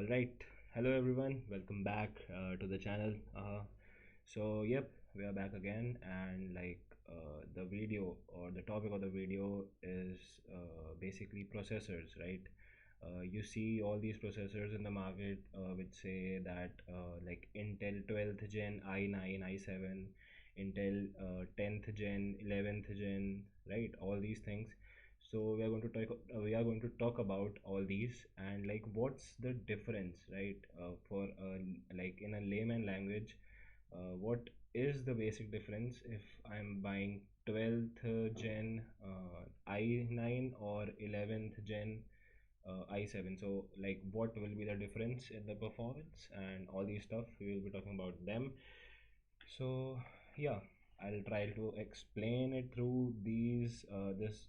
All right. Hello, everyone. Welcome back to the channel. Yep, we are back again, and the video or the topic of the video is basically processors, right? You see all these processors in the market, which say that Intel 12th gen i9, i7, Intel 10th gen, 11th gen, right? All these things. So we are going to talk about all these and what's the difference, right? For in a layman language, what is the basic difference if I'm buying 12th gen i9 or 11th gen i7? So what will be the difference in the performance and all these stuff? We will be talking about them. So yeah, I'll try to explain it through these this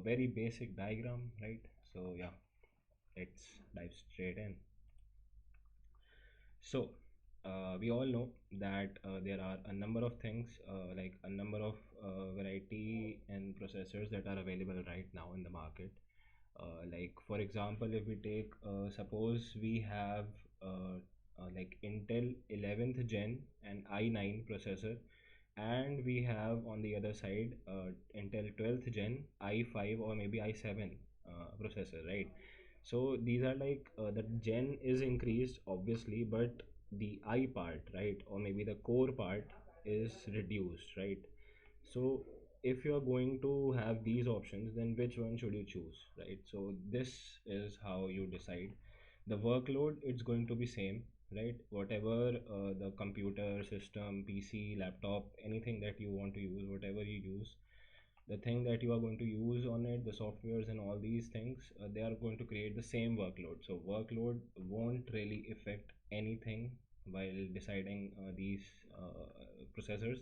very basic diagram, right? So yeah, let's dive straight in. So we all know that there are a number of things, like a number of variety and processors that are available right now in the market. For example, if we take suppose we have Intel 11th gen and i9 processor, and we have on the other side Intel 12th gen i5 or maybe i7 processor, right? So these are the gen is increased obviously, but the I part, right, or maybe the core part is reduced, right? So if you are going to have these options, then which one should you choose, right? So this is how you decide. The workload, it's going to be same, right? Whatever the computer system, PC, laptop, anything that you want to use, whatever you use, the thing that you are going to use on it, the softwares and all these things, they are going to create the same workload. So workload won't really affect anything while deciding these processors,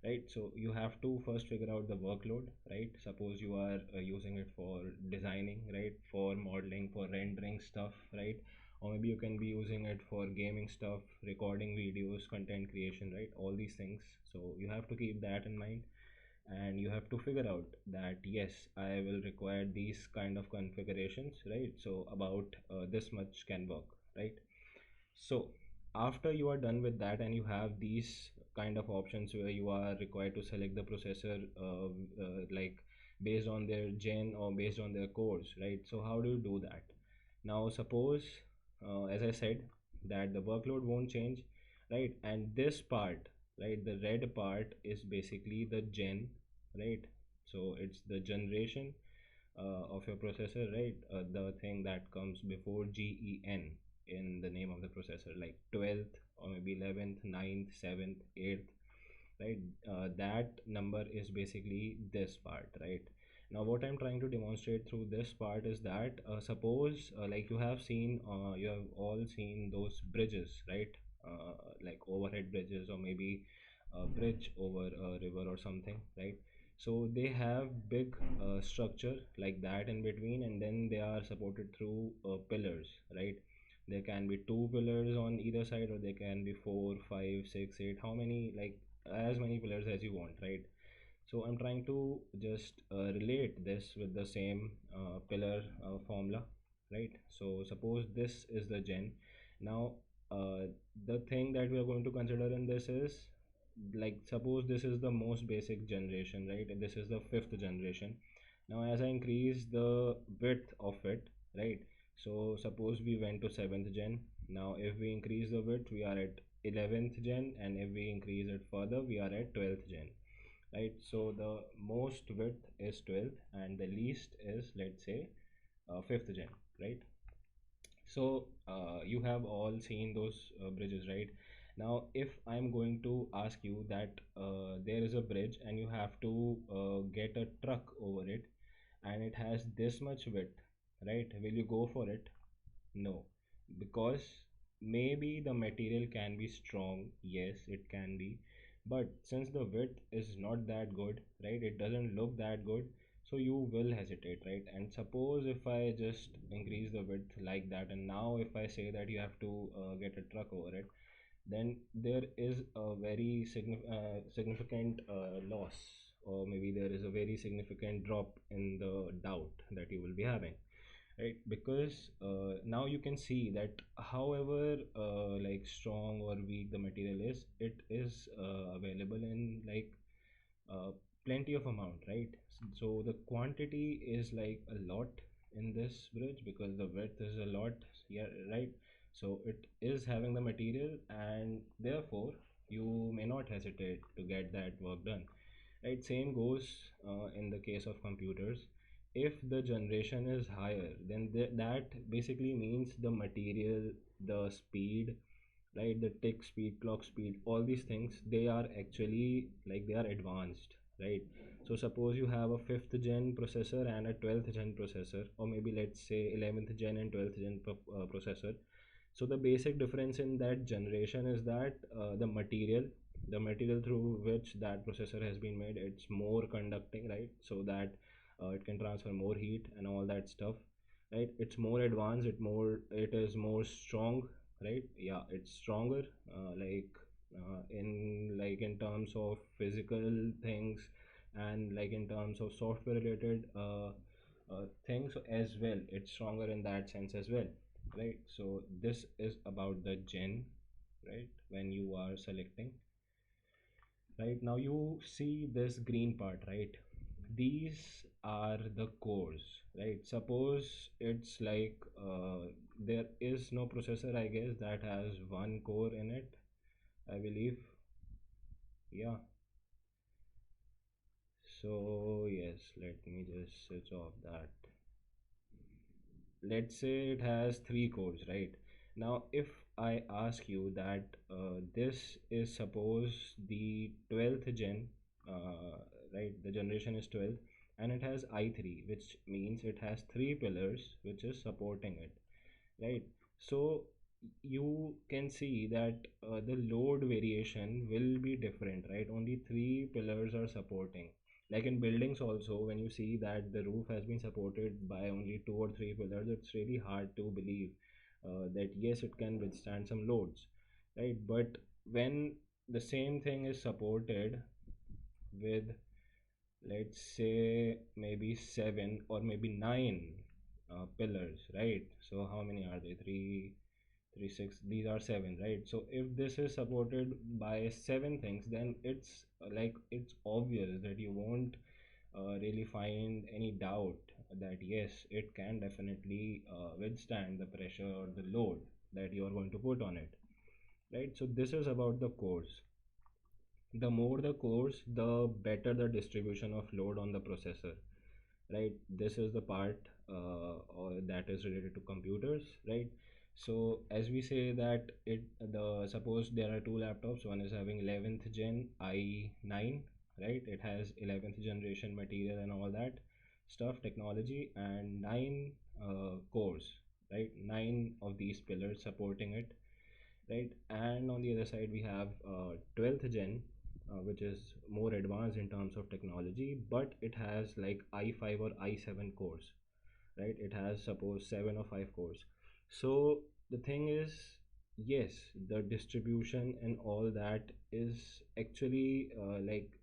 right? So you have to first figure out the workload, right? Suppose you are using it for designing, right, for modeling, for rendering stuff, right? Or maybe you can be using it for gaming stuff, recording videos, content creation, right? All these things. So you have to keep that in mind, and you have to figure out that yes, I will require these kind of configurations, right? So about this much can work, right? So after you are done with that and you have these kind of options where you are required to select the processor based on their gen or based on their cores, right? So how do you do that? Now suppose, as I said, that the workload won't change, right? And this part, right, the red part is basically the gen, right? So it's the generation of your processor, right? The thing that comes before gen in the name of the processor, like 12th or maybe 11th, ninth, 7th, 8th, right? That number is basically this part, right? Now what I'm trying to demonstrate through this part is that suppose you have all seen those bridges, right? Like overhead bridges or maybe a bridge over a river or something, right? So they have big structure like that in between, and then they are supported through pillars, right? There can be two pillars on either side, or there can be four, five, six, eight, how many, like as many pillars as you want, right? So I'm trying to just relate this with the same pillar formula, right? So suppose this is the gen. Now uh, the thing that we are going to consider in this is, like, suppose this is the most basic generation, right, and this is the fifth generation. Now as I increase the width of it, right, so suppose we went to seventh gen. Now if we increase the width, we are at 11th gen, and if we increase it further, we are at 12th gen, right? So the most width is 12th and the least is, let's say, 5th gen, right? So you have all seen those bridges, right? Now if I'm going to ask you that there is a bridge and you have to get a truck over it, and it has this much width, right, will you go for it? No, because maybe the material can be strong, yes, it can be, but since the width is not that good, right, it doesn't look that good, so you will hesitate, right? And suppose if I just increase the width like that, and now if I say that you have to get a truck over it, then there is a very significant loss, or maybe there is a very significant drop in the doubt that you will be having, right? Because now you can see that however like strong or weak the material is, it is available in like uh, plenty of amount, right? So the quantity is like a lot in this bridge because the width is a lot, yeah, right? So it is having the material, and therefore you may not hesitate to get that work done, right? Same goes in the case of computers. If the generation is higher, then that basically means the material, the speed, right, the tick speed, clock speed, all these things, they are actually like they are advanced, right? So suppose you have a 5th gen processor and a 12th gen processor, or maybe let's say 11th gen and 12th gen processor. So the basic difference in that generation is that the material through which that processor has been made, it's more conducting, right? So that it can transfer more heat and all that stuff, right? It's more advanced, it is more strong, right? Yeah, it's stronger, in terms of physical things, and like in terms of software related things as well, it's stronger in that sense as well, right? So this is about the gen, right? When you are selecting, right, now you see this green part, right? These are the cores, right? Suppose it's like there is no processor, I guess, that has one core in it, I believe. Yeah. So yes, let me just switch off that. Let's say it has three cores, right? Now if I ask you that this is suppose the 12th gen, uh, right, the generation is 12, and it has i3, which means it has three pillars which is supporting it, right? So you can see that the load variation will be different, right? Only three pillars are supporting. Like in buildings also, when you see that the roof has been supported by only two or three pillars, it's really hard to believe that yes, it can withstand some loads, right? But when the same thing is supported with, let's say, maybe seven or maybe nine pillars, right? So how many are they? Three, six. These are seven, right? So if this is supported by seven things, then it's obvious that you won't really find any doubt that yes, it can definitely withstand the pressure or the load that you are going to put on it, right? So this is about the cores. The more the cores, the better the distribution of load on the processor, right? This is the part or that is related to computers, right? So as we say that suppose there are two laptops, one is having 11th gen i9, right? It has 11th generation material and all that stuff, technology, and nine cores, right? Nine of these pillars supporting it, right? And on the other side we have 12th gen, which is more advanced in terms of technology, but it has like i5 or i7 cores, right? It has suppose 7 or 5 cores. So the thing is, yes, the distribution and all that is actually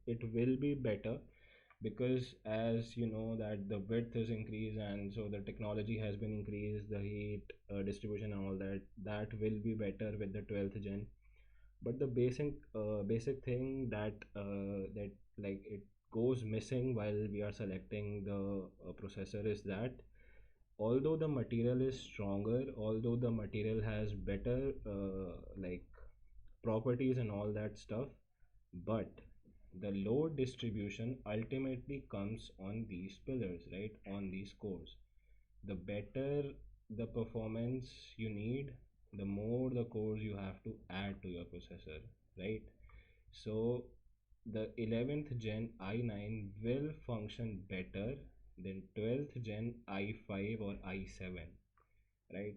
it will be better, because as you know that the width is increased, and so the technology has been increased, the heat distribution and all that will be better with the 12th gen. But the basic thing that like it goes missing while we are selecting the processor is that although the material is stronger, although the material has better properties and all that stuff, but the load distribution ultimately comes on these pillars, right, on these cores. The better the performance you need, the more the cores you have to add to your processor, right? So the 11th gen i9 will function better than 12th gen i5 or i7, right?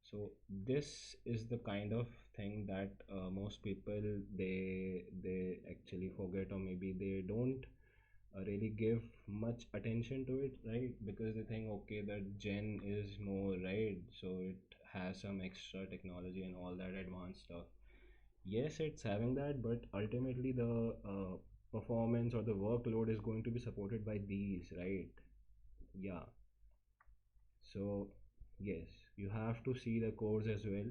So this is the kind of thing that most people, they actually forget, or maybe they don't really give much attention to it, right? Because they think okay, the gen is more, right, so it has some extra technology and all that advanced stuff. Yes, it's having that, but ultimately the performance or the workload is going to be supported by these, right? Yeah. So yes, you have to see the cores as well.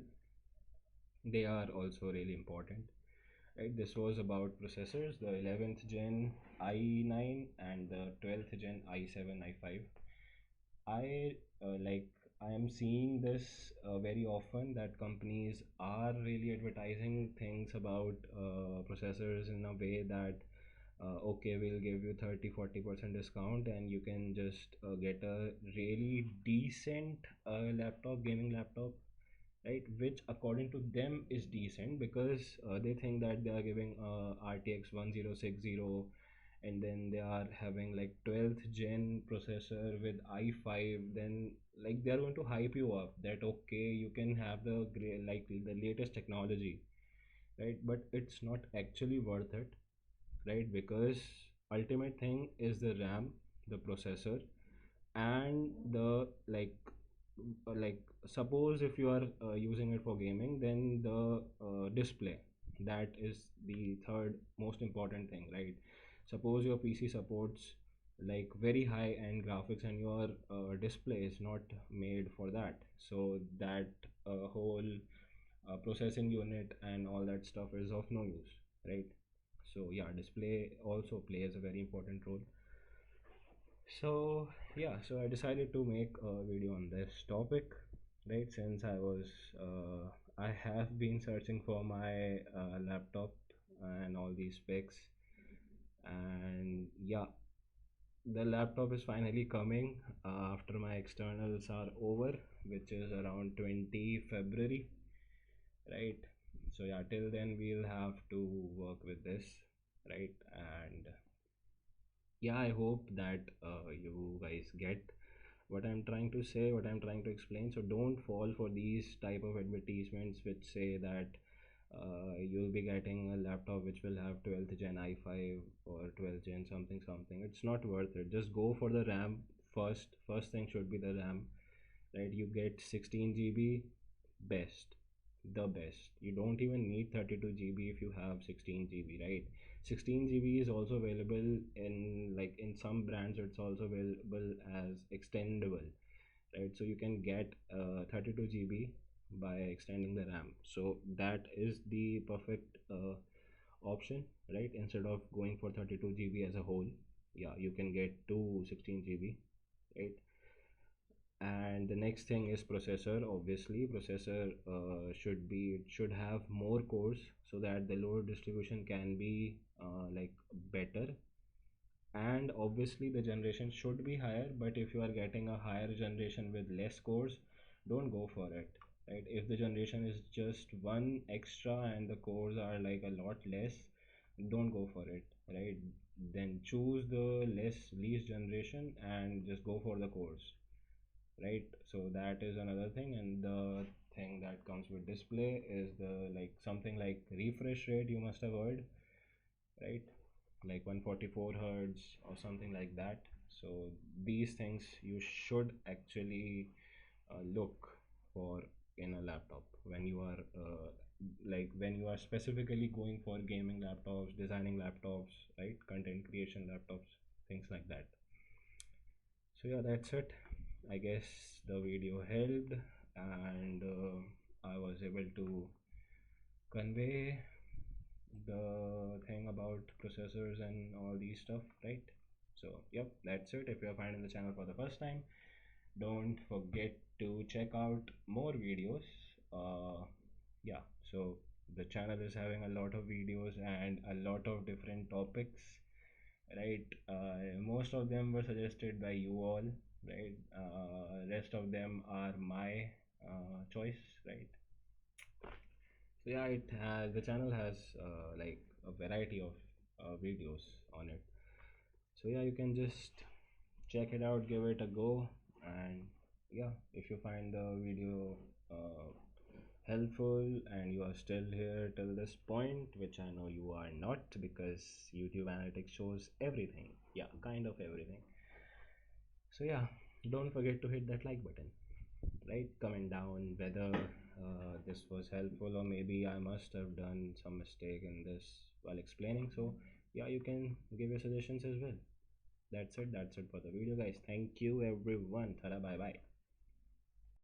They are also really important, right? This was about processors, the 11th gen i9 and the 12th gen i7 i5. I like I am seeing this very often, that companies are really advertising things about processors in a way that okay, we'll give you 30-40% discount and you can just get a really decent laptop, gaming laptop, right? Which according to them is decent because they think that they are giving RTX 1060, and then they are having like 12th gen processor with i5. Then like they are going to hype you up that okay, you can have the like the latest technology, right? But it's not actually worth it, right? Because ultimate thing is the RAM, the processor, and the like suppose if you are using it for gaming, then the display, that is the third most important thing, right? Suppose your PC supports like very high end graphics and your display is not made for that, so that whole processing unit and all that stuff is of no use, right? So yeah, display also plays a very important role. So yeah, so I decided to make a video on this topic, right? Since I have been searching for my laptop and all these specs, and yeah, the laptop is finally coming after my externals are over, which is around 20 February, right? So yeah, till then we'll have to work with this, right? And yeah, I hope that you guys get what I'm trying to say, what I'm trying to explain. So don't fall for these type of advertisements which say that you'll be getting a laptop which will have 12th gen i5 or 12th gen something something. It's not worth it. Just go for the RAM first. First thing should be the RAM, right? You get 16 GB, best, the best. You don't even need 32 GB if you have 16 GB, right? 16 GB is also available in like in some brands. It's also available as extendable, right? So you can get 32 GB by extending the RAM. So that is the perfect option, right? Instead of going for 32 GB as a whole, yeah, you can get two 16 GB, right? And the next thing is processor. Obviously processor should have more cores so that the load distribution can be like better. And obviously the generation should be higher, but if you are getting a higher generation with less cores, don't go for it, right? If the generation is just one extra and the cores are like a lot less, don't go for it, right? Then choose the least generation and just go for the cores, right? So that is another thing. And the thing that comes with display is the like something like refresh rate, you must have heard, right? Like 144 hertz or something like that. So these things you should actually look for in a laptop when you are like when you are specifically going for gaming laptops, designing laptops, right? Content creation laptops, things like that. So yeah, that's it. I guess the video helped, and I was able to convey the thing about processors and all these stuff, right? So yep, that's it. If you're finding the channel for the first time, don't forget to check out more videos. Yeah, so the channel is having a lot of videos and a lot of different topics, right? Most of them were suggested by you all, right? Rest of them are my choice, right? So yeah, it has the channel has like a variety of videos on it. So yeah, you can just check it out, give it a go, and yeah, if you find the video uh, helpful and you are still here till this point, which I know you are not because YouTube analytics shows everything, yeah, kind of everything. So yeah, don't forget to hit that like button, right? Comment down whether this was helpful or maybe I must have done some mistake in this while explaining. So yeah, you can give your suggestions as well. That's it for the video, guys. Thank you everyone. Tada, bye bye.